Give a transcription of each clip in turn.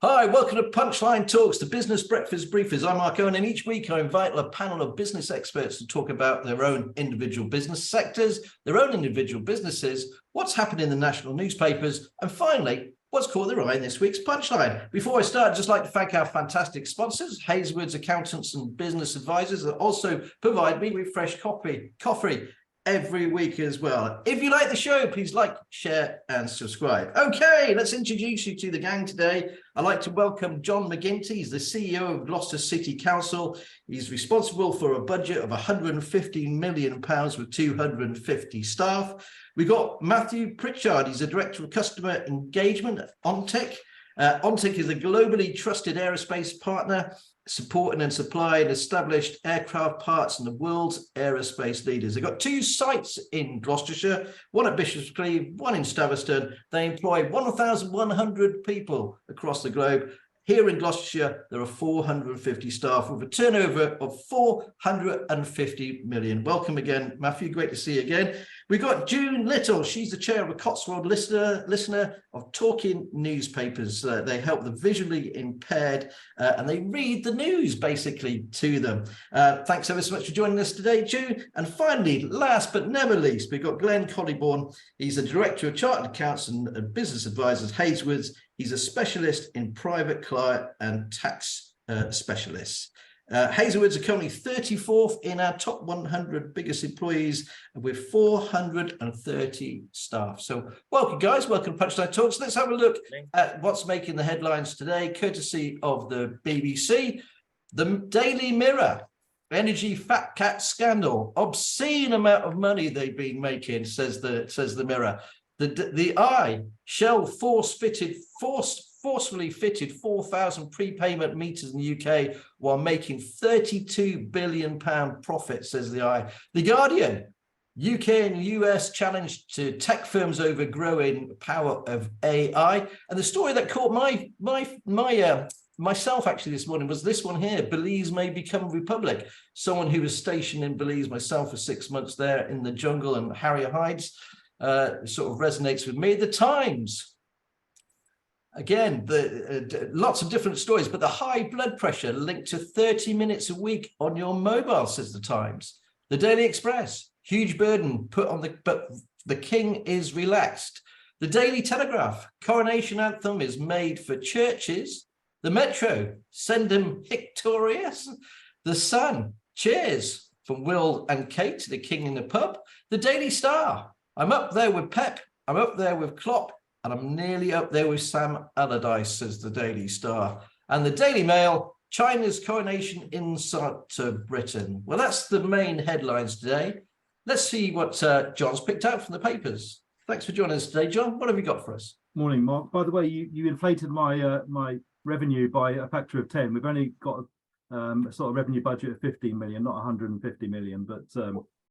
Hi, welcome to Punchline Talks, the business breakfast briefers. I'm Mark Owen, and each week I invite a panel of business experts to talk about their own individual business sectors, their own individual businesses, what's happened in the national newspapers, and finally, what's caught their eye in this week's Punchline. Before I start, I'd just like to thank our fantastic sponsors, Hazelwood's Accountants and Business Advisors, that also provide me with fresh coffee every week as well. If you like the show, please like, share, and subscribe. Okay, let's introduce you to the gang today. I'd like to welcome JON McGINTY. He's the CEO of Gloucester City Council. He's responsible for a budget of £150 million with 250 staff. We've got Matthew Pritchard. He's the Director of Customer Engagement at ONTIC. ONTIC is a globally trusted aerospace partner, supporting and supplying established aircraft parts and the world's aerospace leaders. They've got two sites in Gloucestershire, one at Bishop's Cleeve, one in Staverston. They employ 1,100 people across the globe. Here in Gloucestershire, there are 450 staff with a turnover of 450 million. Welcome again, Matthew. Great to see you again. We've got June Little. She's the chair of a Cotswold listener of Talking Newspapers. They help the visually impaired and they read the news basically to them. Thanks ever so much for joining us today, June. And finally, last but never least, we've got Glen Collinbourne. He's the Director of Chartered Accounts and Business Advisors, Hazelwood's. He's a specialist in private client and tax specialists. Hazelwood's are currently 34th in our top 100 biggest employees with 430 staff. So welcome, guys. Welcome to Punchline Talks. Let's have a look at what's making the headlines today, courtesy of the BBC. The Daily Mirror, energy fat cat scandal, obscene amount of money they've been making, says the Mirror. The Eye, Shell forcefully fitted 4,000 prepayment meters in the UK while making £32 billion profit, says the Eye. The Guardian, UK and US challenge to tech firms over growing power of AI. And the story that caught myself actually this morning was this one here: Belize may become a republic. Someone who was stationed in Belize, myself, for 6 months there in the jungle and Harrier hides. Sort of resonates with me. The Times, again, lots of different stories, but the high blood pressure linked to 30 minutes a week on your mobile, says the Times. The Daily Express, huge burden put on but the king is relaxed. The Daily Telegraph, coronation anthem is made for churches. The Metro, send him victorious. The Sun, cheers from Will and Kate, the king in the pub. The Daily Star, I'm up there with Pep, I'm up there with Klopp, and I'm nearly up there with Sam Allardyce, says the Daily Star. And the Daily Mail, China's coronation insult to Britain. Well, that's the main headlines today. Let's see what John's picked out from the papers. Thanks for joining us today, John. What have you got for us? Morning, Mark. By the way, you inflated my my revenue by a factor of 10. We've only got a sort of revenue budget of 15 million, not 150 million, but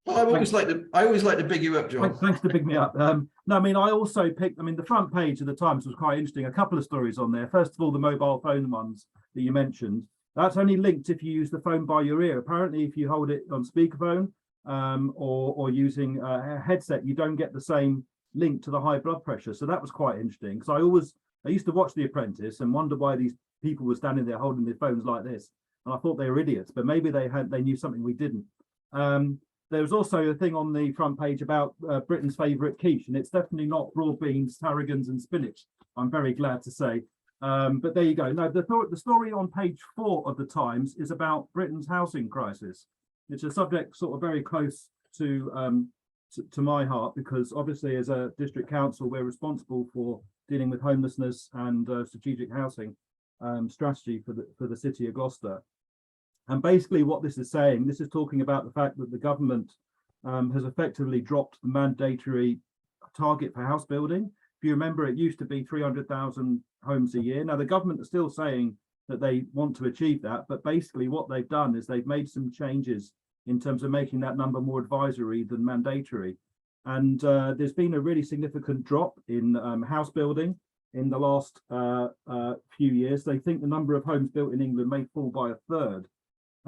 well, I always like to big you up, John. Thanks to big me up. No, I mean, I also picked, the front page of the Times was quite interesting. A couple of stories on there. First of all, the mobile phone ones that you mentioned. That's only linked if you use the phone by your ear. Apparently, if you hold it on speakerphone or using a headset, you don't get the same link to the high blood pressure. So that was quite interesting, because I used to watch The Apprentice and wonder why these people were standing there holding their phones like this. And I thought they were idiots, but maybe they knew something we didn't. There was also a thing on the front page about Britain's favourite quiche, and it's definitely not broad beans, tarragons and spinach, I'm very glad to say. But there you go. Now, the story on page 4 of the Times is about Britain's housing crisis. It's a subject sort of very close to my heart, because obviously as a district council, we're responsible for dealing with homelessness and strategic housing strategy for the city of Gloucester. And basically what this is saying, this is talking about the fact that the government has effectively dropped the mandatory target for house building. If you remember, it used to be 300,000 homes a year. Now, the government is still saying that they want to achieve that, but basically what they've done is they've made some changes in terms of making that number more advisory than mandatory. And there's been a really significant drop in house building in the last few years. They think the number of homes built in England may fall by a third.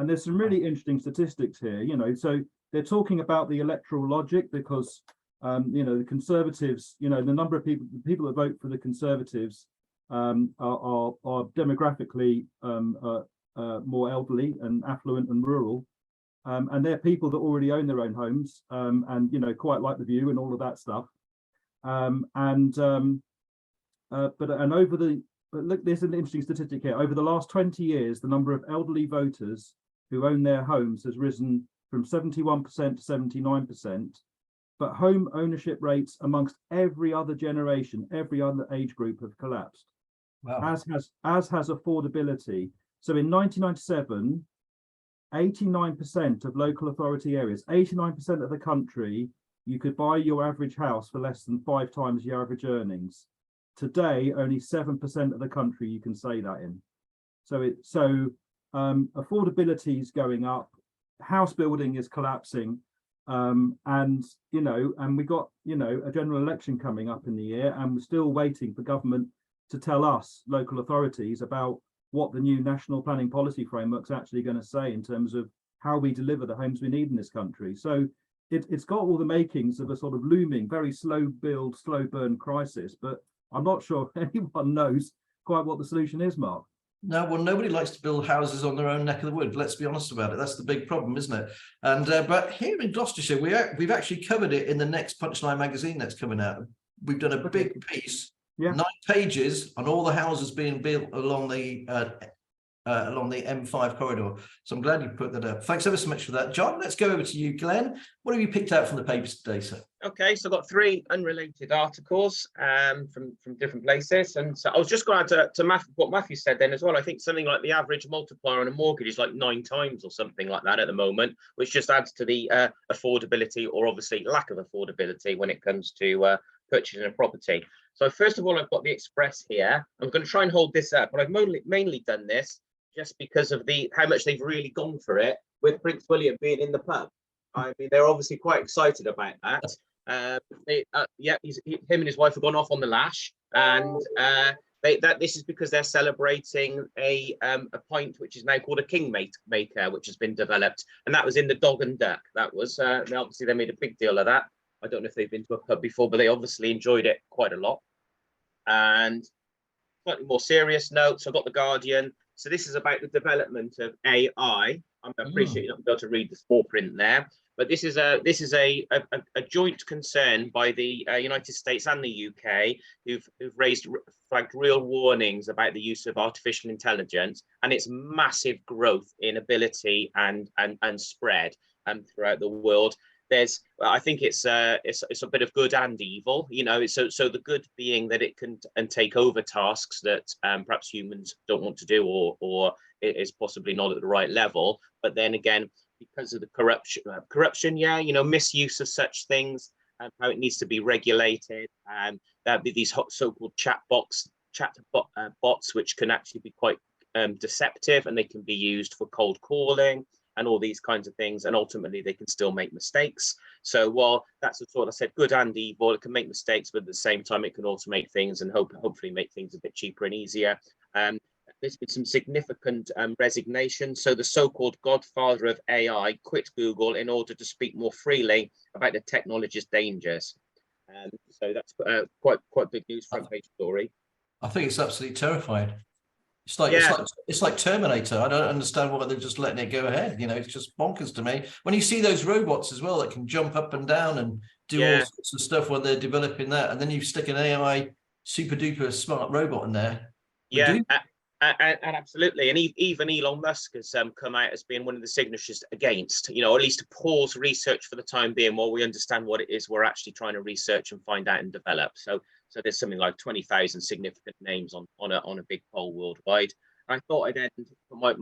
And there's some really interesting statistics here, so they're talking about the electoral logic, because, the Conservatives, the number of people that vote for the Conservatives are demographically more elderly and affluent and rural. And they're people that already own their own homes and, you know, quite like the view and all of that stuff. But look, there's an interesting statistic here. Over the last 20 years, the number of elderly voters who own their homes has risen from 71% to 79%. But home ownership rates amongst every other generation, every other age group have collapsed. Wow. As has affordability. So in 1997, 89% of local authority areas, 89% of the country, you could buy your average house for less than 5 times your average earnings. Today, only 7% of the country you can say that in. So affordability is going up, house building is collapsing, and we got a general election coming up in the year, and we're still waiting for government to tell us, local authorities, about what the new national planning policy framework's actually going to say in terms of how we deliver the homes we need in this country. So it's got all the makings of a sort of looming, very slow build, slow burn crisis, but I'm not sure anyone knows quite what the solution is, Mark. No, well, nobody likes to build houses on their own neck of the wood. Let's be honest about it. That's the big problem, isn't it? And but here in Gloucestershire, we've actually covered it in the next Punchline magazine that's coming out. We've done a big piece, 9 pages on all the houses being built along the M5 corridor. So I'm glad you put that up. Thanks ever so much for that, John. Let's go over to you, Glenn. What have you picked out from the papers today, sir? Okay, so I've got 3 unrelated articles from different places, and so I was just going to what Matthew said then as well. I think something like the average multiplier on a mortgage is like 9 times or something like that at the moment, which just adds to the affordability, or obviously lack of affordability, when it comes to purchasing a property. So first of all, I've got the Express here. I'm going to try and hold this up, but I've mainly done this just because of how much they've really gone for it with Prince William being in the pub. I mean, they're obviously quite excited about that. Him and his wife have gone off on the lash, and this is because they're celebrating a pint which is now called a Kingmaker, which has been developed, and that was in the Dog and Duck. That was obviously they made a big deal of that. I don't know if they've been to a pub before, but they obviously enjoyed it quite a lot. And slightly more serious notes, I've got the Guardian. So this is about the development of AI. I appreciate you not being able to read the small print there, but this is a joint concern by the United States and the UK, who've flagged real warnings about the use of artificial intelligence and its massive growth in ability and spread throughout the world. I think it's a bit of good and evil, so the good being that it can take over tasks that perhaps humans don't want to do, or it is possibly not at the right level. But then again, because of the corruption, misuse of such things, and how it needs to be regulated, and there'll be these so-called bots, which can actually be quite deceptive, and they can be used for cold calling and all these kinds of things, and ultimately they can still make mistakes. So while that's the sort I said, good and evil, it can make mistakes, but at the same time it can also make things and hopefully make things a bit cheaper and easier. There's been some significant resignation. So the so-called godfather of AI quit Google in order to speak more freely about the technology's dangers. So that's quite big news, front page story. I think it's absolutely terrifying. It's like Terminator. I don't understand why they're just letting it go ahead. It's just bonkers to me. When you see those robots as well that can jump up and down and do all sorts of stuff when they're developing that, and then you stick an AI super duper smart robot in there. And absolutely. And even Elon Musk has come out as being one of the signatories against, or at least to pause research for the time being while we understand what it is we're actually trying to research and find out and develop. So there's something like 20,000 significant names on a big poll worldwide. I thought I'd end my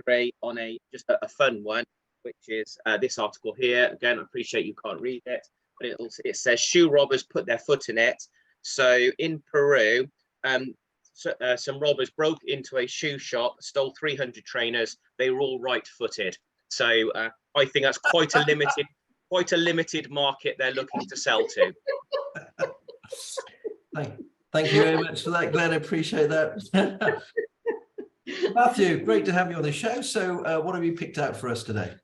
3 on just a fun one, which is this article here. Again, I appreciate you can't read it, but it says shoe robbers put their foot in it. So in Peru, some robbers broke into a shoe shop, stole 300 trainers. They were all right-footed. So I think that's quite a limited market they're looking to sell to. Thank you very much for that, Glenn. I appreciate that. Matthew, great to have you on the show. So what have you picked out for us today?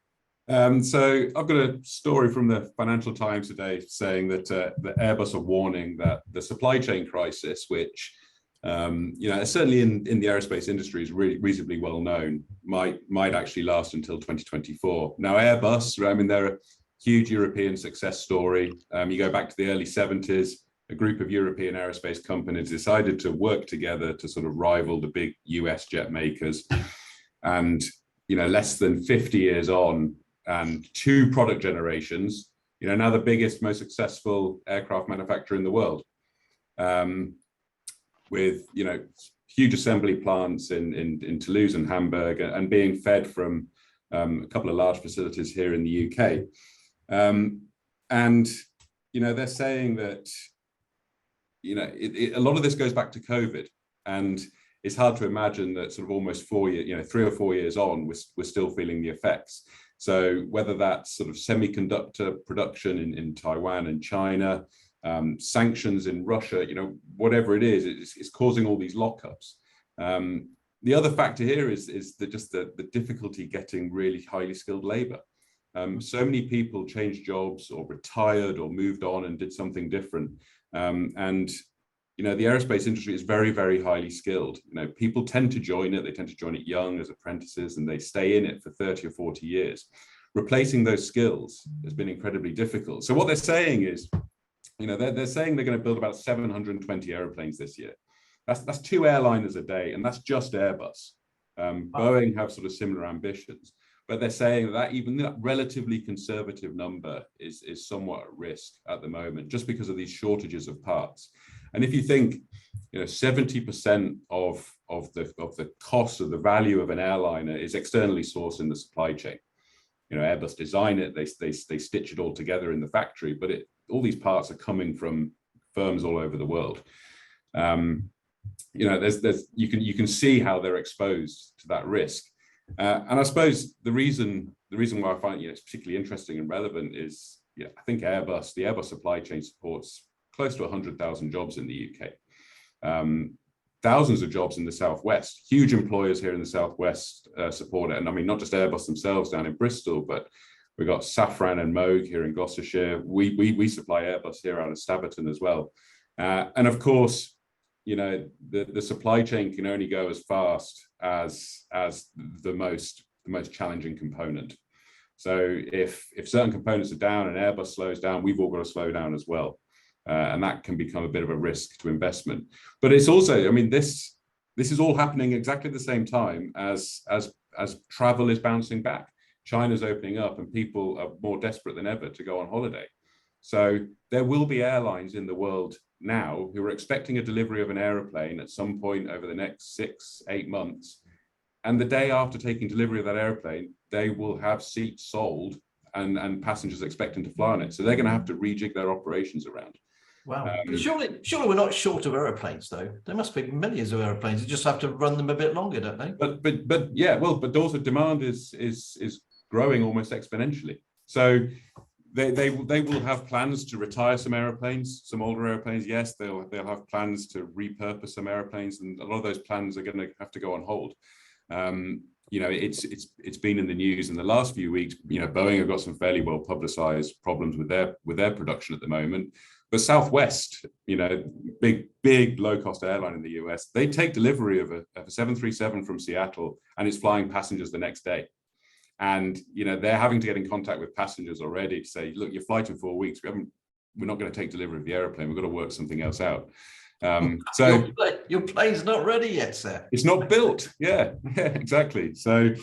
So I've got a story from the Financial Times today saying that the Airbus are warning that the supply chain crisis, which Certainly in the aerospace industry is really reasonably well known, might actually last until 2024. Now Airbus, I mean, they're a huge European success story. You go back to the early 70s, a group of European aerospace companies decided to work together to sort of rival the big US jet makers. And, less than 50 years on and 2 product generations, now the biggest, most successful aircraft manufacturer in the world. With huge assembly plants in Toulouse and Hamburg, and being fed from a couple of large facilities here in the UK. They're saying that a lot of this goes back to COVID, and it's hard to imagine that sort of almost 4 years, 3 or 4 years on, we're still feeling the effects. So whether that's sort of semiconductor production in Taiwan and China, sanctions in Russia, whatever it is, it's causing all these lockups. The other factor here is the difficulty getting really highly skilled labor. So many people changed jobs or retired or moved on and did something different. The aerospace industry is very, very highly skilled. People tend to join it. They tend to join it young as apprentices, and they stay in it for 30 or 40 years. Replacing those skills has been incredibly difficult. So what they're saying is, they're saying they're going to build about 720 airplanes this year. That's 2 airliners a day, and that's just Airbus. Boeing have sort of similar ambitions, but they're saying that even that relatively conservative number is somewhat at risk at the moment, just because of these shortages of parts. And if you think, 70% of the cost of the value of an airliner is externally sourced in the supply chain. Airbus design it, they stitch it all together in the factory, but all these parts are coming from firms all over the world. You can see how they're exposed to that risk. And I suppose the reason why I find it's particularly interesting and relevant is, I think the Airbus supply chain supports close to 100,000 jobs in the UK. Thousands of jobs in the Southwest. Huge employers here in the Southwest support it. And I mean, not just Airbus themselves down in Bristol, but we've got Safran and Moog here in Gloucestershire. We supply Airbus here out of Staverton as well. And of course, the supply chain can only go as fast as the most challenging component. So if certain components are down and Airbus slows down, we've all got to slow down as well. And that can become a bit of a risk to investment. But it's also, I mean, this is all happening exactly the same time as travel is bouncing back. China's opening up and people are more desperate than ever to go on holiday. So there will be airlines in the world now who are expecting a delivery of an aeroplane at some point over the next 6-8 months. And the day after taking delivery of that airplane, they will have seats sold and passengers expecting to fly on it. So they're going to have to rejig their operations around. Wow. Surely we're not short of aeroplanes, though. There must be millions of aeroplanes. You just have to run them a bit longer, don't they? But yeah, well, but also demand is growing almost exponentially. So they will have plans to retire some airplanes, some older airplanes. Yes, they'll have plans to repurpose some airplanes, and a lot of those plans are going to have to go on hold. It's been in the news in the last few weeks. Boeing have got some fairly well publicized problems with their production at the moment. But Southwest, big low-cost airline in the US, they take delivery of a 737 from Seattle, and it's flying passengers the next day. And they're having to get in contact with passengers already to say, look, your flight in 4 weeks. We're not going to take delivery of the airplane. We've got to work something else out. So your plane's not ready yet, sir. It's not built. Yeah, exactly. So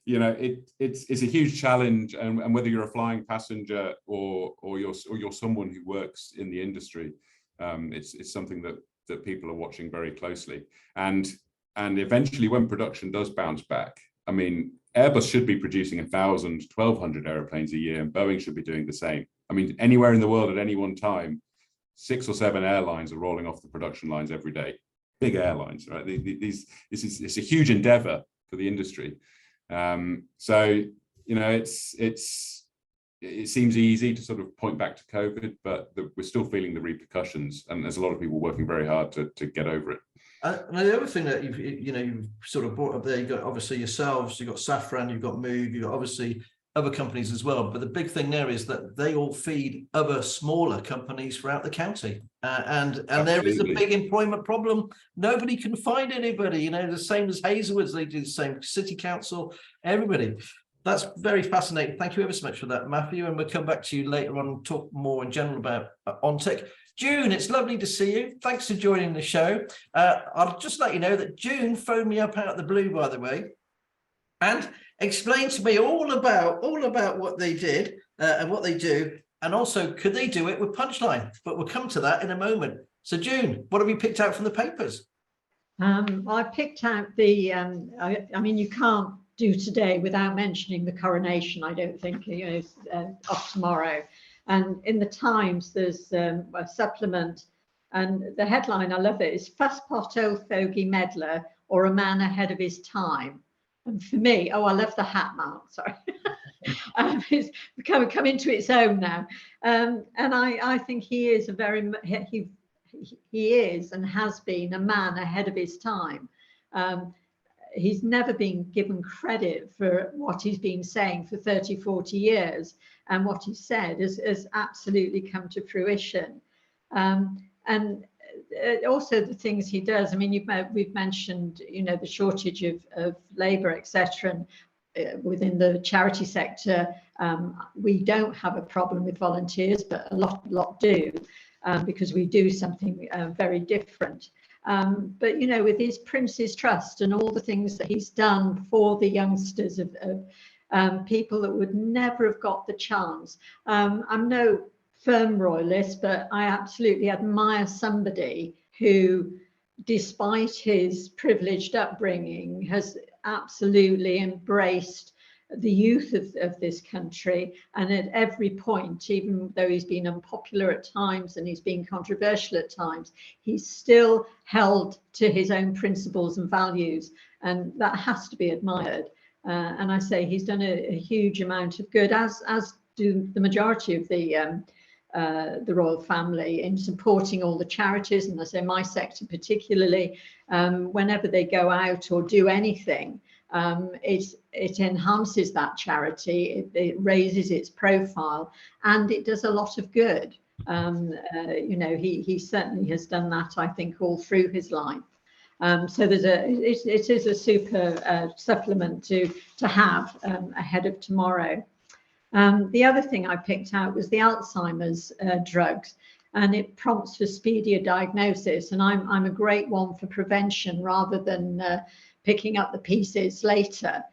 it's a huge challenge, and whether you're a flying passenger or you're someone who works in the industry, it's something that people are watching very closely. And eventually, when production does bounce back, I mean, Airbus should be producing 1,000, 1,200 airplanes a year, and Boeing should be doing the same. I mean, anywhere in the world at any one time, 6 or 7 airlines are rolling off the production lines every day. Big airlines, right? It's a huge endeavor for the industry. So it seems easy to sort of point back to COVID, but we're still feeling the repercussions, and there's a lot of people working very hard to get over it. And the other thing that you've sort of brought up there, you've got obviously yourselves, you've got Safran, you've got Moog, you've got obviously other companies as well. But the big thing there is that they all feed other smaller companies throughout the county. And there is a Absolutely. big employment problem. Nobody can find anybody, the same as Hazelwoods, they do the same, City Council, everybody. That's very fascinating. Thank you ever so much for that, Matthew. And we'll come back to you later on and talk more in general about OnTech. June, it's lovely to see you. Thanks for joining the show. I'll just let you know that June phoned me up out of the blue, by the way, and explained to me all about what they did and what they do, and also could they do it with Punchline? But we'll come to that in a moment. So June, what have you picked out from the papers? I picked out the, I mean, you can't do today without mentioning the coronation, I don't think, off tomorrow. And in the Times, there's a supplement, and the headline, I love it, is "Fast Pot Old Fogey Meddler or a Man Ahead of His Time." And for me, I love the hat, Mark, sorry. It's come into its own now. And I think he is a very, he is and has been a man ahead of his time. He's never been given credit for what he's been saying for 30, 40 years. And what he said has absolutely come to fruition. And also the things he does. I mean, we've mentioned, the shortage of labour, etc. And within the charity sector, we don't have a problem with volunteers, but a lot do, because we do something very different. But with his Prince's Trust and all the things that he's done for the youngsters of people that would never have got the chance. I'm no firm royalist, but I absolutely admire somebody who, despite his privileged upbringing, has absolutely embraced the youth of this country, and at every point, even though he's been unpopular at times and he's been controversial at times, he's still held to his own principles and values, and that has to be admired. And I say he's done a huge amount of good, as do the majority of the royal family, in supporting all the charities, and I say my sector particularly. Whenever they go out or do anything, it enhances that charity, it raises its profile, and it does a lot of good. He certainly has done that, I think, all through his life. So it is a super supplement to have ahead of tomorrow. The other thing I picked out was the Alzheimer's drugs, and it prompts for speedier diagnosis. And I'm a great one for prevention rather than picking up the pieces later.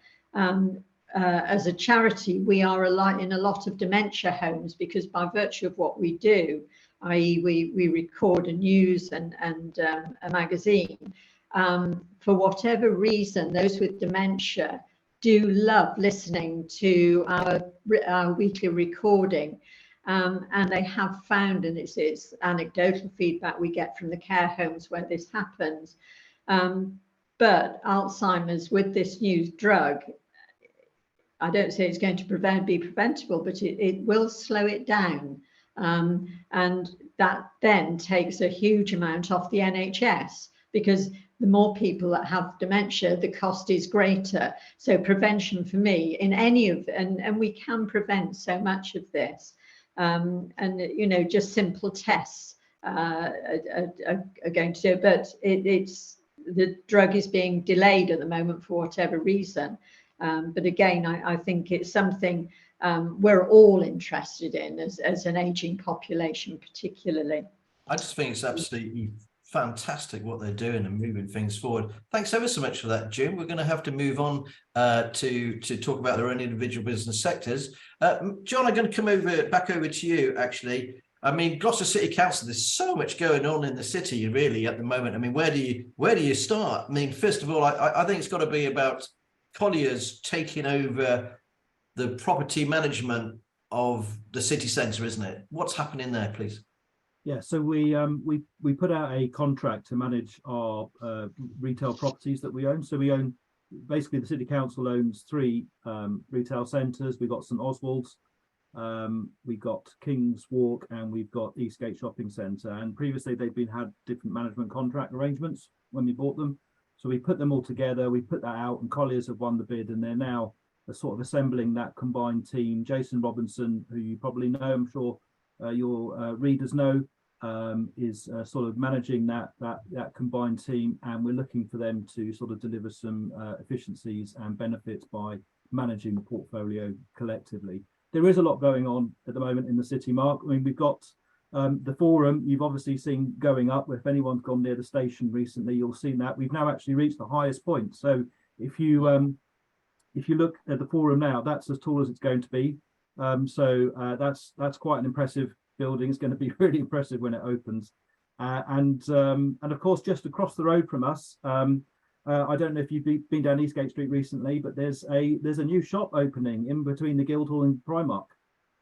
As a charity, we are in a lot of dementia homes, because by virtue of what we do, i.e. we record a news and a magazine, for whatever reason, those with dementia do love listening to our weekly recording, and they have found, and it's anecdotal feedback we get from the care homes where this happens, but Alzheimer's with this new drug, I don't say it's going to be preventable, but it will slow it down, and that then takes a huge amount off the NHS, because the more people that have dementia, the cost is greater. So prevention for me in any of, and we can prevent so much of this. And just simple tests are going to do, but the drug is being delayed at the moment for whatever reason. But again, I think it's something we're all interested in as an aging population, particularly. I just think it's absolutely fantastic what they're doing and moving things forward. Thanks ever so much for that, Jim. We're going to have to move on to talk about their own individual business sectors. John, I'm going to come back over to you, actually. I mean, Gloucester City Council, there's so much going on in the city, really, at the moment. I mean, where do you start? I mean, first of all, I think it's got to be about Colliers taking over the property management of the city centre, isn't it? What's happening there, please? Yeah, so we put out a contract to manage our retail properties that we own. So we own, basically the City Council owns 3 retail centres. We've got St.Oswalds, we've got King's Walk, and we've got Eastgate Shopping Centre. And previously they've had different management contract arrangements when we bought them. So we put them all together, we put that out, and Colliers have won the bid, and they're now sort of assembling that combined team. Jason Robinson, who you probably know, I'm sure your readers know, is sort of managing that combined team, and we're looking for them to sort of deliver some efficiencies and benefits by managing the portfolio collectively. There is a lot going on at the moment in the city, Mark. I mean, we've got the forum you've obviously seen going up. If anyone's gone near the station recently, you'll see that we've now actually reached the highest point. So if you look at the forum now, that's as tall as it's going to be. That's quite an impressive building. It's going to be really impressive when it opens. And of course, just across the road from us, I don't know if you've been down Eastgate Street recently, but there's a new shop opening in between the Guildhall and Primark.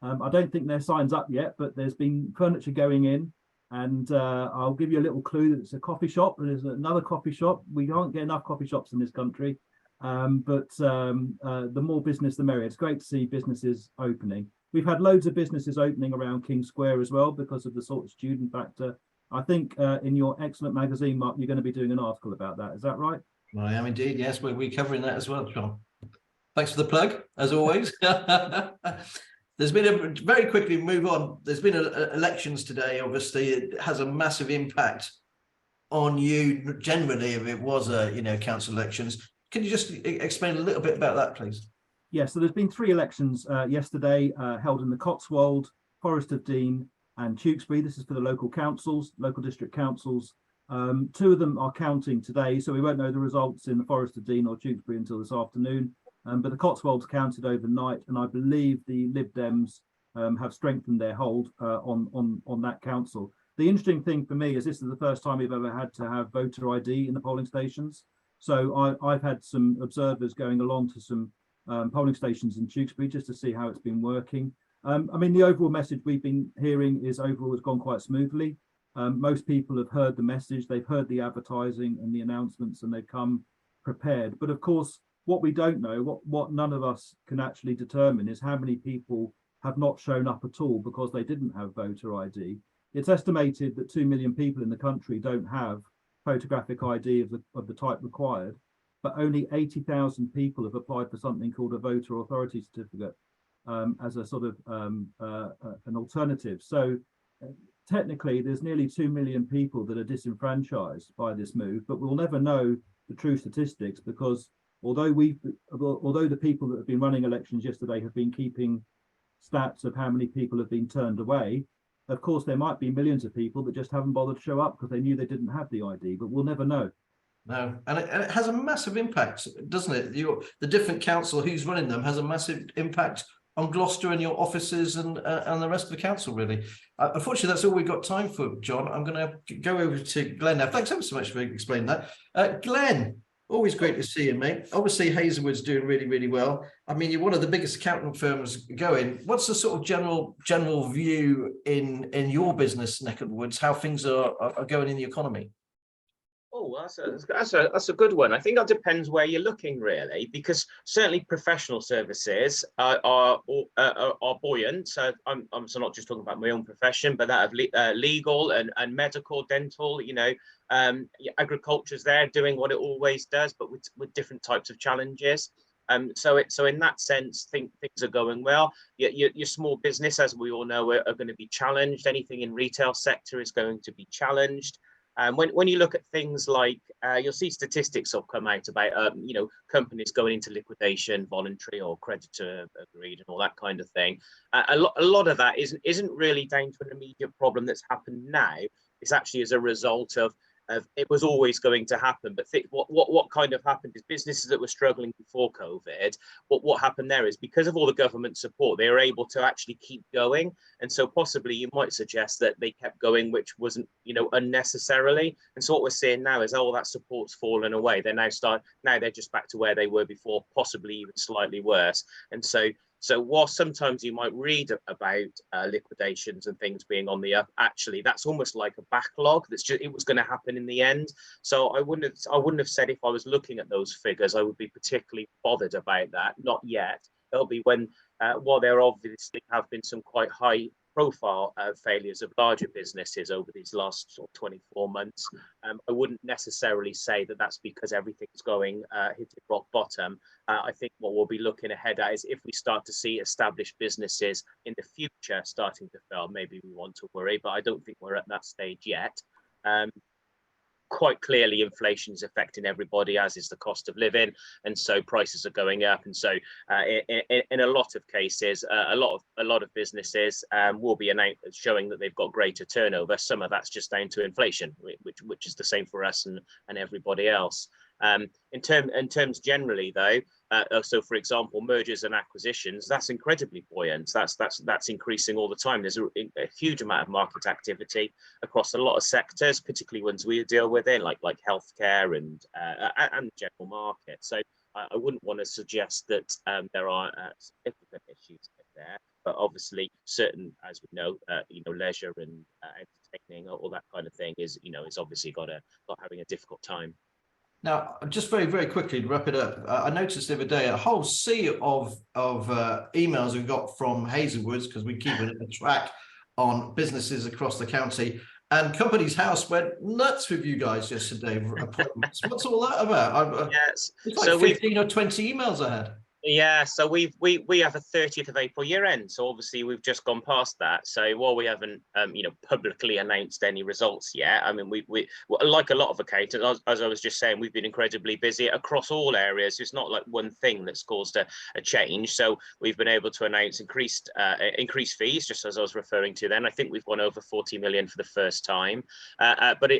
I don't think their sign's up yet, but there's been furniture going in, and I'll give you a little clue that it's a coffee shop. There's another coffee shop. We can't get enough coffee shops in this country, but the more business, the merrier. It's great to see businesses opening. We've had loads of businesses opening around King Square as well because of the sort of student factor. I think in your excellent magazine, Mark, you're going to be doing an article about that. Is that right? I am indeed. Yes, we're covering that as well, John. Thanks for the plug, as always. There's been very quickly move on. There's been elections today. Obviously, it has a massive impact on you generally if it was council elections. Can you just explain a little bit about that, please? Yeah, so there's been 3 elections yesterday held in the Cotswold, Forest of Dean and Tewkesbury. This is for the local councils, local district councils. 2 of them are counting today, so we won't know the results in the Forest of Dean or Tewkesbury until this afternoon. But the Cotswolds counted overnight, and I believe the Lib Dems have strengthened their hold on that council. The interesting thing for me is this is the first time we've ever had to have voter ID in the polling stations. So I've had some observers going along to some polling stations in Tewkesbury just to see how it's been working. I mean, the overall message we've been hearing is overall it's gone quite smoothly. Most people have heard the message, they've heard the advertising and the announcements, and they've come prepared. But of course, what we don't know, what none of us can actually determine, is how many people have not shown up at all because they didn't have voter ID. It's estimated that 2 million people in the country don't have photographic ID of the type required, but only 80,000 people have applied for something called a voter authority certificate as a sort of an alternative. So technically, there's nearly 2 million people that are disenfranchised by this move, but we'll never know the true statistics because although the people that have been running elections yesterday have been keeping stats of how many people have been turned away, of course there might be millions of people that just haven't bothered to show up because they knew they didn't have the ID, but we'll never know. No, and it has a massive impact, doesn't it? The different council who's running them has a massive impact on Gloucester and your offices and the rest of the council, really. Unfortunately, that's all we've got time for, John. I'm going to go over to Glen now. Thanks ever so much for explaining that. Glen, always great to see you, mate. Obviously, Hazelwood's doing really, really well. I mean, you're one of the biggest accounting firms going. What's the sort of general view in your business neck of the woods, how things are going in the economy? Oh, that's a good one. I think that depends where you're looking, really, because certainly professional services are buoyant. So I'm so not just talking about my own profession, but that of legal and medical, dental. Agriculture's there doing what it always does, but with different types of challenges. So in that sense, things are going well. Your small business, as we all know, are going to be challenged. Anything in retail sector is going to be challenged. When you look at things like, you'll see statistics will come out about, companies going into liquidation, voluntary or creditor agreed and all that kind of thing. A lot of that isn't really down to an immediate problem that's happened now. It's actually as a result of it was always going to happen. But what kind of happened is businesses that were struggling before COVID, what happened there is because of all the government support, they were able to actually keep going. And so possibly you might suggest that they kept going, which wasn't, unnecessarily. And so what we're seeing now is all that support's fallen away. Now they're just back to where they were before, possibly even slightly worse. And so while sometimes you might read about liquidations and things being on the up, actually that's almost like a backlog. It was going to happen in the end. So I wouldn't have said if I was looking at those figures I would be particularly bothered about that. Not yet. There'll be when while there obviously have been some quite high profile failures of larger businesses over these last sort of 24 months. I wouldn't necessarily say that that's because everything's going hitting rock bottom. I think what we'll be looking ahead at is if we start to see established businesses in the future starting to fail, maybe we want to worry, but I don't think we're at that stage yet. Quite clearly, inflation is affecting everybody, as is the cost of living, and so prices are going up. And so, in a lot of cases, a lot of businesses will be showing that they've got greater turnover. Some of that's just down to inflation, which is the same for us and everybody else. In terms generally, though, so for example, mergers and acquisitions, that's incredibly buoyant. That's increasing all the time. There's a huge amount of market activity across a lot of sectors, particularly ones we deal with in like healthcare and the general market. So I wouldn't want to suggest that there are significant issues there, but obviously certain, as we know, leisure and entertaining, all that kind of thing is obviously got having a difficult time. Now, just very, very quickly to wrap it up, I noticed the other day a whole sea of emails we got from Hazelwoods, because we keep a track on businesses across the county, and Companies House went nuts with you guys yesterday. Appointments. What's all that about? Yes, it's like so 15 or 20 emails I had. Yeah, so we have a 30th of April year end, so obviously we've just gone past that. So while we haven't publicly announced any results yet, I mean we like a lot of accountants, as I was just saying, we've been incredibly busy across all areas. It's not like one thing that's caused a change. So we've been able to announce increased fees, just as I was referring to then. I think we've gone over 40 million for the first time, but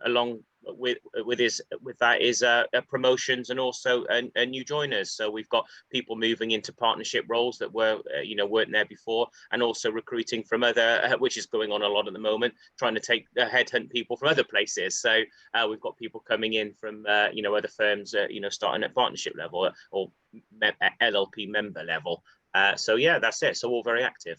along with that is promotions and also new joiners. So we've got people moving into partnership roles that weren't there before, and also recruiting from other, which is going on a lot at the moment, trying to headhunt people from other places. So we've got people coming in from other firms, starting at partnership level or LLP member level. So yeah, that's it. So all very active.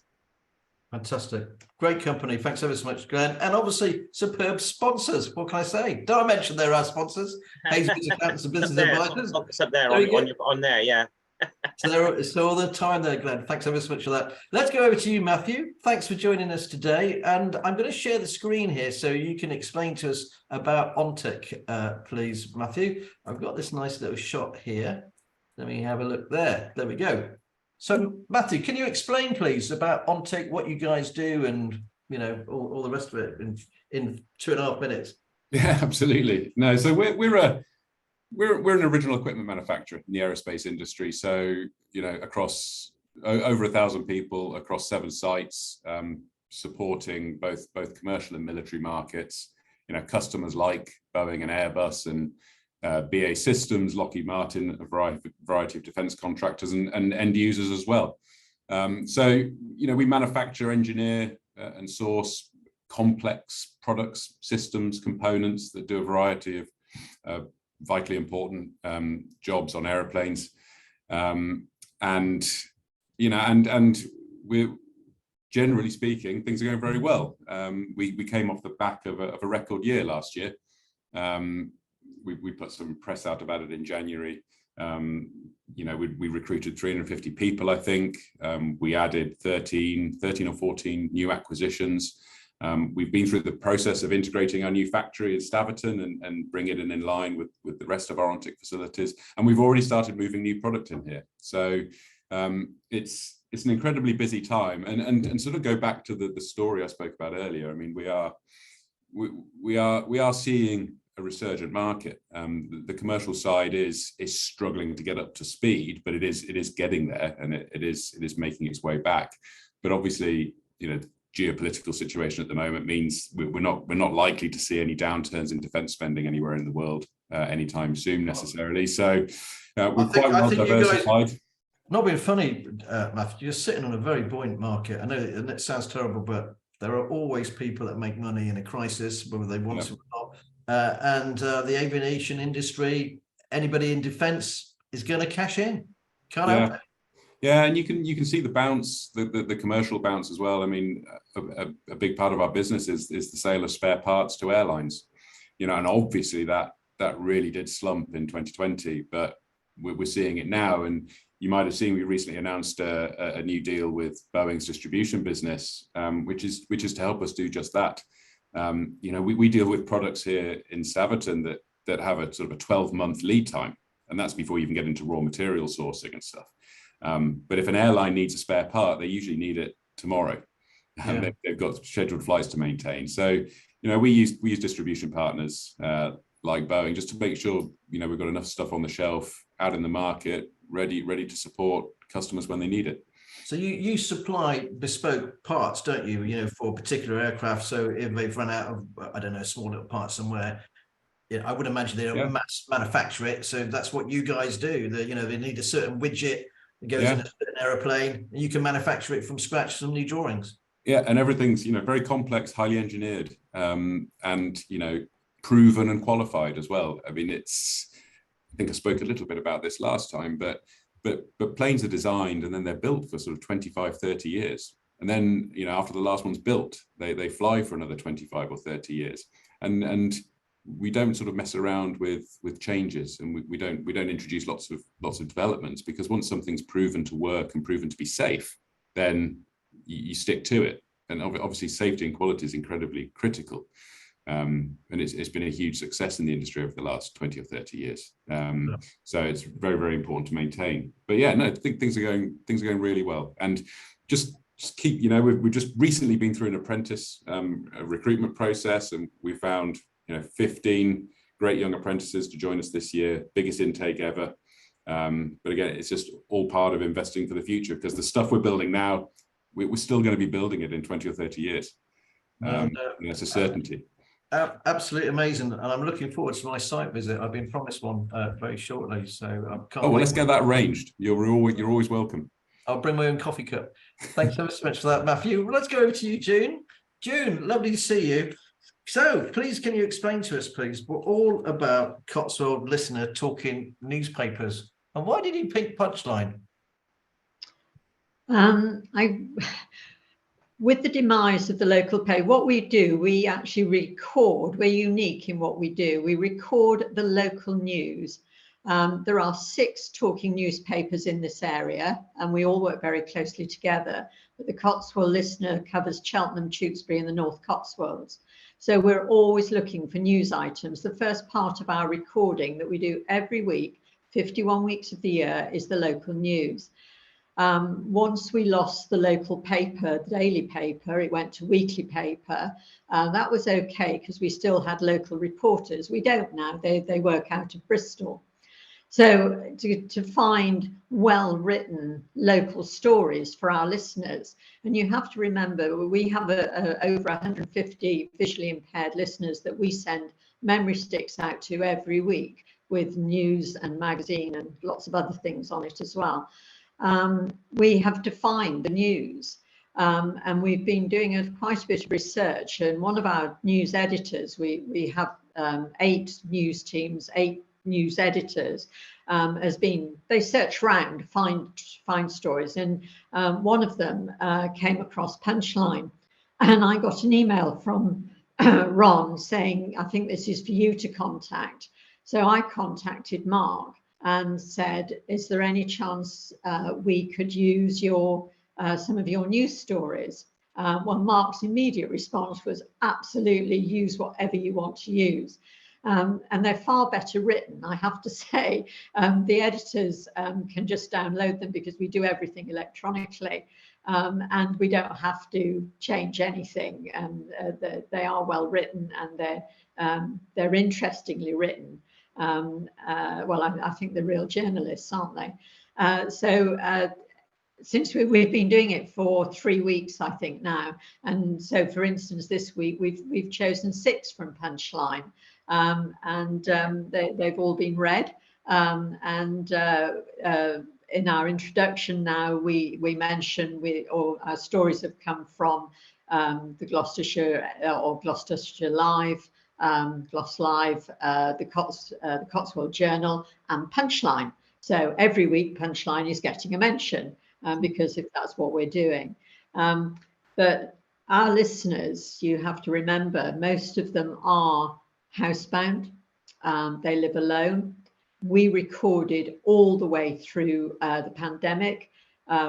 Fantastic. Great company. Thanks ever so much, Glenn. And obviously, superb sponsors. What can I say? Don't I mention there are sponsors? Hazelwoods Accountants and Business Advisors. It's up there on there, yeah. So all the time there, Glenn. Thanks ever so much for that. Let's go over to you, Matthew. Thanks for joining us today. And I'm going to share the screen here so you can explain to us about OnTech, please, Matthew. I've got this nice little shot here. Let me have a look there. There we go. So, Matthew, can you explain, please, about OnTech, what you guys do, and all the rest of it in 2.5 minutes? Yeah, absolutely. No, so we're an original equipment manufacturer in the aerospace industry. So across over 1,000 people across 7 sites, supporting both commercial and military markets. Customers like Boeing and Airbus and BAE Systems, Lockheed Martin, a variety of defence contractors and end users as well. So we manufacture, engineer, and source complex products, systems, components that do a variety of vitally important jobs on aeroplanes, and we're generally speaking, things are going very well. We came off the back of a record year last year. We put some press out about it in January. We recruited 350 people, I think. We added 13 or 14 new acquisitions. We've been through the process of integrating our new factory in Staverton and bring it in line with the rest of our OnTech facilities. And we've already started moving new product in here. So it's an incredibly busy time. And sort of go back to the story I spoke about earlier. I mean, we are seeing a resurgent market. The commercial side is struggling to get up to speed, but it is getting there, and it is making its way back. But obviously, geopolitical situation at the moment means we're not likely to see any downturns in defence spending anywhere in the world anytime soon necessarily. So we're quite well diversified. Not being funny, Matthew, you're sitting on a very buoyant market. I know, and it sounds terrible, but there are always people that make money in a crisis, whether they want to or not. And the aviation industry, anybody in defence is going to cash in. Can't help it. Yeah, and you can see the bounce, the commercial bounce as well. I mean, a big part of our business is the sale of spare parts to airlines, and obviously that really did slump in 2020, but we're seeing it now. And you might have seen we recently announced a new deal with Boeing's distribution business, which is to help us do just that. You know, we deal with products here in Saverton that have a sort of a 12-month lead time, and that's before you even get into raw material sourcing and stuff. But if an airline needs a spare part, they usually need it tomorrow, and they've got scheduled flights to maintain. So, you know, we use distribution partners like Boeing just to make sure, you know, we've got enough stuff on the shelf out in the market, ready to support customers when they need it. So you supply bespoke parts, don't you? You know, for particular aircraft. So if they've run out of, I don't know, small little parts somewhere, I would imagine they don't mass manufacture it. So that's what you guys do. You know, they need a certain widget that goes in a certain aeroplane, and you can manufacture it from scratch, some new drawings. Yeah, and everything's, you know, very complex, highly engineered, and, you know, proven and qualified as well. I mean, I think I spoke a little bit about this last time, but planes are designed and then they're built for sort of 25, 30 years. And then, you know, after the last one's built, they fly for another 25 or 30 years. And we don't sort of mess around with changes, and we don't introduce lots of developments, because once something's proven to work and proven to be safe, then you stick to it. And obviously safety and quality is incredibly critical. And it's been a huge success in the industry over the last 20 or 30 years. So it's very, very important to maintain. But yeah, no, I think things are going really well. And just keep, you know, we've just recently been through an apprentice recruitment process, and we found, you know, 15 great young apprentices to join us this year, biggest intake ever. But again, it's just all part of investing for the future, because the stuff we're building now, we're still going to be building it in 20 or 30 years. It's a certainty. Absolutely amazing, and I'm looking forward to my site visit. I've been promised one very shortly, so I can't. Oh well, let's get that arranged. You're always welcome. I'll bring my own coffee cup. Thanks so much for that, Matthew. Let's go over to you, June. June, lovely to see you. So, please, can you explain to us, please, we're all about Cotswold Listener talking newspapers, and why did you pick Punchline? With the demise of the local paper, what we do, we actually record. We're unique in what we do. We record the local news. There are 6 talking newspapers in this area, and we all work very closely together. But the Cotswold Listener covers Cheltenham, Tewkesbury, and the North Cotswolds. So we're always looking for news items. The first part of our recording that we do every week, 51 weeks of the year, is the local news. Once we lost the local paper, the daily paper, it went to weekly paper. That was okay, because we still had local reporters. We don't now, they work out of Bristol. So to find well-written local stories for our listeners, and you have to remember, we have over 150 visually impaired listeners that we send memory sticks out to every week, with news and magazine and lots of other things on it as well. We have to find the news, and we've been doing quite a bit of research, and one of our news editors, we have 8 news teams, 8 news editors, they search around, find stories, and one of them came across Punchline, and I got an email from Ron saying, I think this is for you to contact. So I contacted Mark and said, is there any chance we could use some of your news stories? Well, Mark's immediate response was, absolutely, use whatever you want to use. And they're far better written, I have to say. The editors can just download them, because we do everything electronically, and we don't have to change anything. And they are well written, and they're interestingly written. Well, I think they're real journalists, aren't they? Since we've been doing it for 3 weeks, I think now, and so for instance, this week we've chosen 6 from Punchline, and they've all been read. And in our introduction now, we mention our stories have come from the Gloucestershire or Gloucestershire Live, Gloss Live, the Cotswold Journal, and Punchline. So every week Punchline is getting a mention, because if that's what we're doing. But our listeners, you have to remember, most of them are housebound. They live alone. we recorded all the way through the pandemic.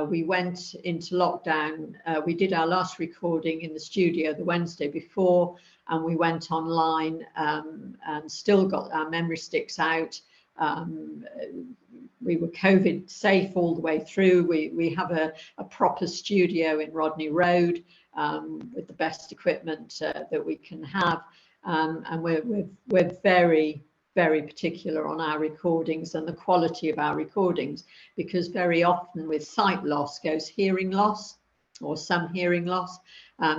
We went into lockdown. We did our last recording in the studio the Wednesday before, and we went online and still got our memory sticks out. We were COVID safe all the way through. We have a proper studio in Rodney Road with the best equipment that we can have, and we're very particular on our recordings and the quality of our recordings, because very often with sight loss goes hearing loss, or some hearing loss.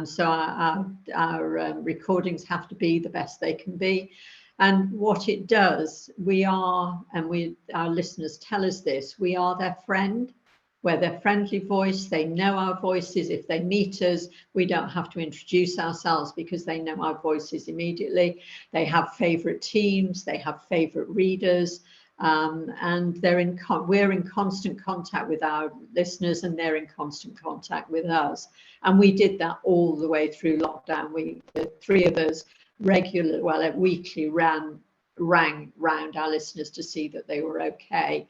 So our recordings have to be the best they can be. And what it does, our listeners tell us this, we are their friend. We're their friendly voice. They know our voices. If they meet us, we don't have to introduce ourselves because they know our voices immediately. They have favourite teams. They have favourite readers, and we're in constant contact with our listeners, and they're in constant contact with us. And we did that all the way through lockdown. The three of us weekly rang round our listeners to see that they were okay.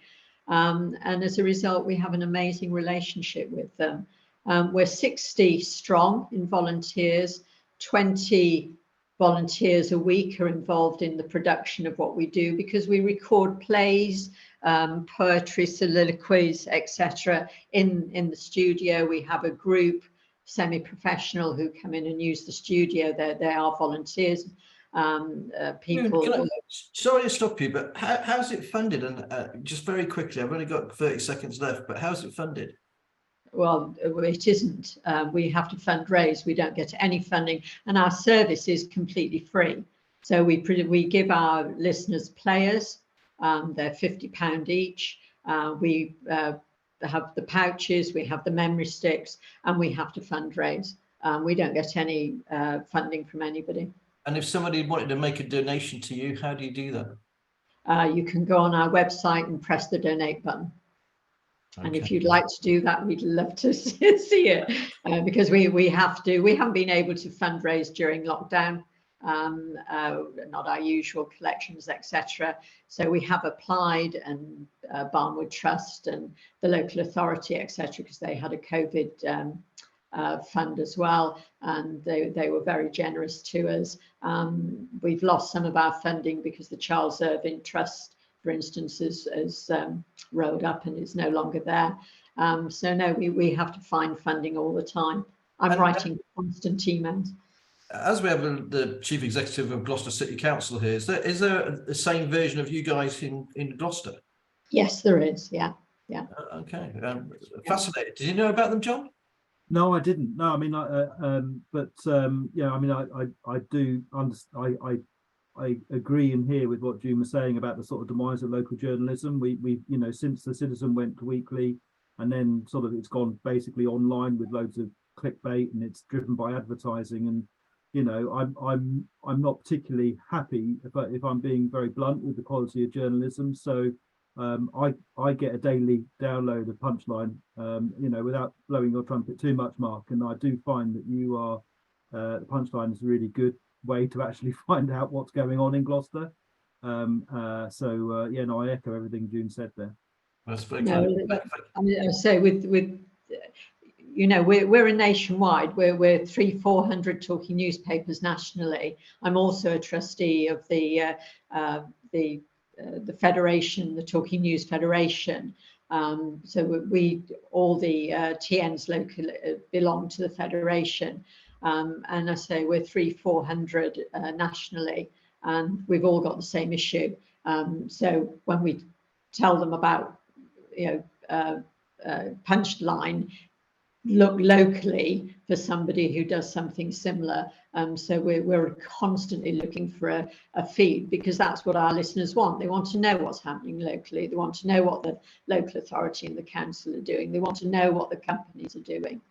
And as a result, we have an amazing relationship with them. We're 60 strong in volunteers. 20 volunteers a week are involved in the production of what we do, because we record plays, poetry, soliloquies, etc. in the studio. We have a group, semi-professional, who come in and use the studio. They are volunteers. People. Sorry to stop you, but how's it funded? And just very quickly, I've only got 30 seconds left, but how's it funded? Well, it isn't. We have to fundraise. We don't get any funding, and our service is completely free. So we give our listeners players. They're £50 each. We have the pouches, we have the memory sticks, and we have to fundraise. We don't get any funding from anybody. And if somebody wanted to make a donation to you, how do you do that? You can go on our website and press the donate button. Okay. And if you'd like to do that, we'd love to see it, because we haven't been able to fundraise during lockdown, not our usual collections, etc. So we have applied, and Barnwood Trust and the local authority, etc., because they had a COVID fund as well, and they were very generous to us. We've lost some of our funding because the Charles Irving Trust, for instance, has rolled up and is no longer there. So no, we have to find funding all the time. I'm writing constant emails. As we have the chief executive of Gloucester City Council here, is there the same version of you guys in Gloucester? Yes, there is. Yeah. Okay. Fascinated. Did you know about them, John? No, I didn't. No, I mean, yeah, I mean, I do understand. I agree in here with what June was saying about the sort of demise of local journalism. We you know, since the Citizen went weekly, and then sort of it's gone basically online with loads of clickbait, and it's driven by advertising. And you know, I'm not particularly happy, if I'm being very blunt, with the quality of journalism. So I get a daily download of Punchline, you know, without blowing your trumpet too much, Mark. And I do find that you are, the Punchline is a really good way to actually find out what's going on in Gloucester. So yeah, no, I echo everything June said there. That's very kind. I mean, I say with you know, we're a nationwide. We're 300-400 talking newspapers nationally. I'm also a trustee of the federation, the Talking News Federation. So we all the TNs locally belong to the federation. And I say we're 300-400 nationally, and we've all got the same issue. So when we tell them about, you know, Punchline, look locally for somebody who does something similar. So we're constantly looking for a feed, because that's what our listeners want. They want to know what's happening locally. They want to know what the local authority and the council are doing. They want to know what the companies are doing.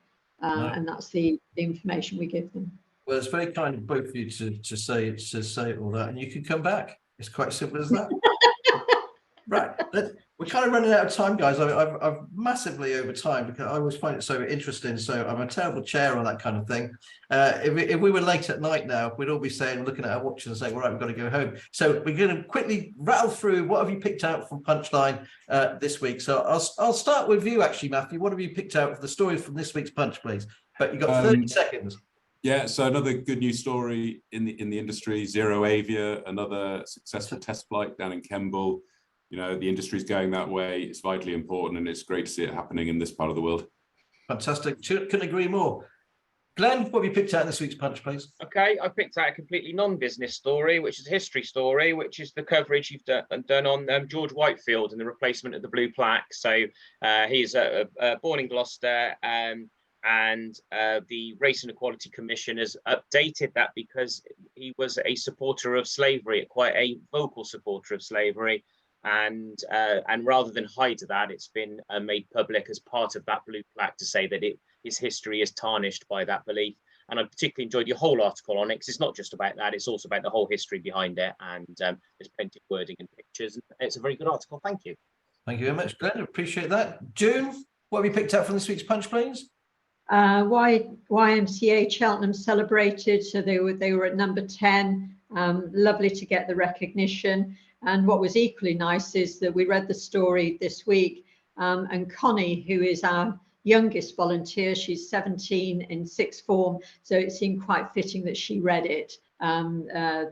And that's the information we give them. Well, it's very kind of both of you to say all that, and you can come back. It's quite simple as that. Right, we're kind of running out of time, guys. I've massively over time because I always find it so interesting. So I'm a terrible chair on that kind of thing. If we were late at night now, we'd all be saying, looking at our watches and saying, "All right, we've got to go home." So we're going to quickly rattle through what have you picked out from Punchline this week. So I'll start with you, actually, Matthew. What have you picked out for the stories from this week's Punch, please? But you've got 30 seconds. Yeah, so another good news story in the industry, Zero Avia, another successful test flight down in Kemble. You know, the industry's going that way. It's vitally important, and it's great to see it happening in this part of the world. Fantastic. Couldn't agree more. Glenn, what have you picked out in this week's Punch, please? Okay, I picked out a completely non-business story, which is a history story, which is the coverage you've done on George Whitefield and the replacement of the blue plaque. So he's born in Gloucester, and the Race and Equality Commission has updated that because he was a supporter of slavery, quite a vocal supporter of slavery. And rather than hide that, it's been made public as part of that blue plaque to say that his history is tarnished by that belief. And I particularly enjoyed your whole article on it, because it's not just about that, it's also about the whole history behind it. And there's plenty of wording and pictures. It's a very good article. Thank you. Thank you very much, Glenn. Appreciate that. June, what have you picked out from this week's Punch, please? YMCA Cheltenham celebrated, so they were at number 10. Lovely to get the recognition. And what was equally nice is that we read the story this week, and Connie, who is our youngest volunteer, she's 17 in sixth form, so it seemed quite fitting that she read it,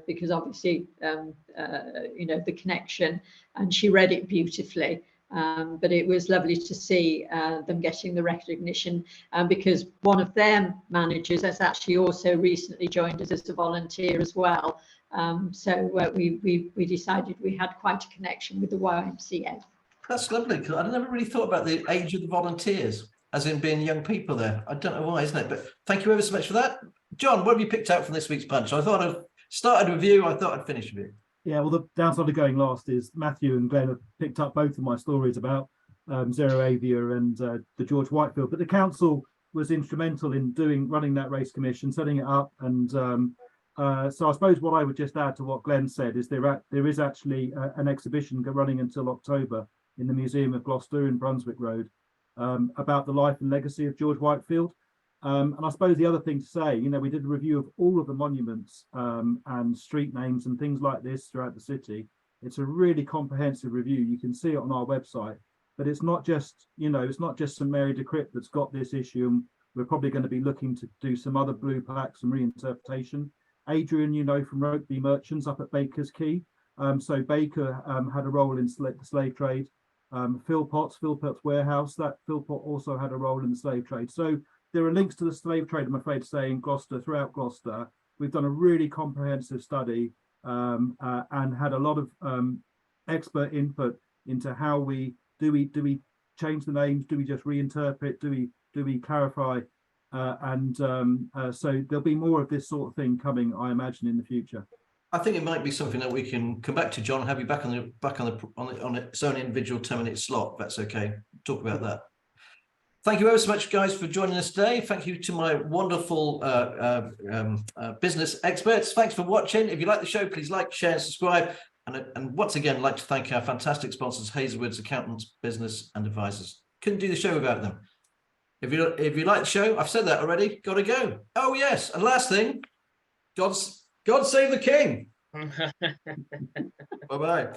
because obviously, you know, the connection, and she read it beautifully. But it was lovely to see them getting the recognition, because one of their managers has actually also recently joined us as a volunteer as well. So we decided we had quite a connection with the YMCA. That's lovely, because I never really thought about the age of the volunteers, as in being young people there. I don't know why, isn't it? But thank you ever so much for that. John, what have you picked out from this week's Punch? I thought I'd started with you. I thought I'd finish with you. Yeah, well, the downside of going last is Matthew and Glenn have picked up both of my stories about Zero Avia and the George Whitefield. But the council was instrumental in running that race commission, setting it up. And so I suppose what I would just add to what Glenn said is there is actually an exhibition running until October in the Museum of Gloucester in Brunswick Road about the life and legacy of George Whitefield. And I suppose the other thing to say, you know, we did a review of all of the monuments and street names and things like this throughout the city. It's a really comprehensive review. You can see it on our website, but it's not just, you know, it's not just St Mary de Crypt that's got this issue. And we're probably going to be looking to do some other blue plaques and reinterpretation. Adrian, you know, from Rokeby Merchants up at Baker's Quay. So Baker had a role in the slave trade. Philpott's warehouse, that Philpott also had a role in the slave trade. So there are links to the slave trade, I'm afraid to say, in Gloucester, throughout Gloucester. We've done a really comprehensive study and had a lot of expert input into how we change the names, do we just reinterpret, do we clarify, so there'll be more of this sort of thing coming, I imagine, in the future. I think it might be something that we can come back to, John, have you back on its own individual 10-minute slot, if that's okay. Talk about that. Thank you ever so much, guys, for joining us today. Thank you to my wonderful business experts. Thanks for watching. If you like the show, please like, share, and subscribe. And once again, I'd like to thank our fantastic sponsors, Hazelwood's Accountants, Business and Advisors. Couldn't do the show without them. If you like the show, I've said that already, got to go. Oh, yes. And last thing, God save the King. Bye-bye.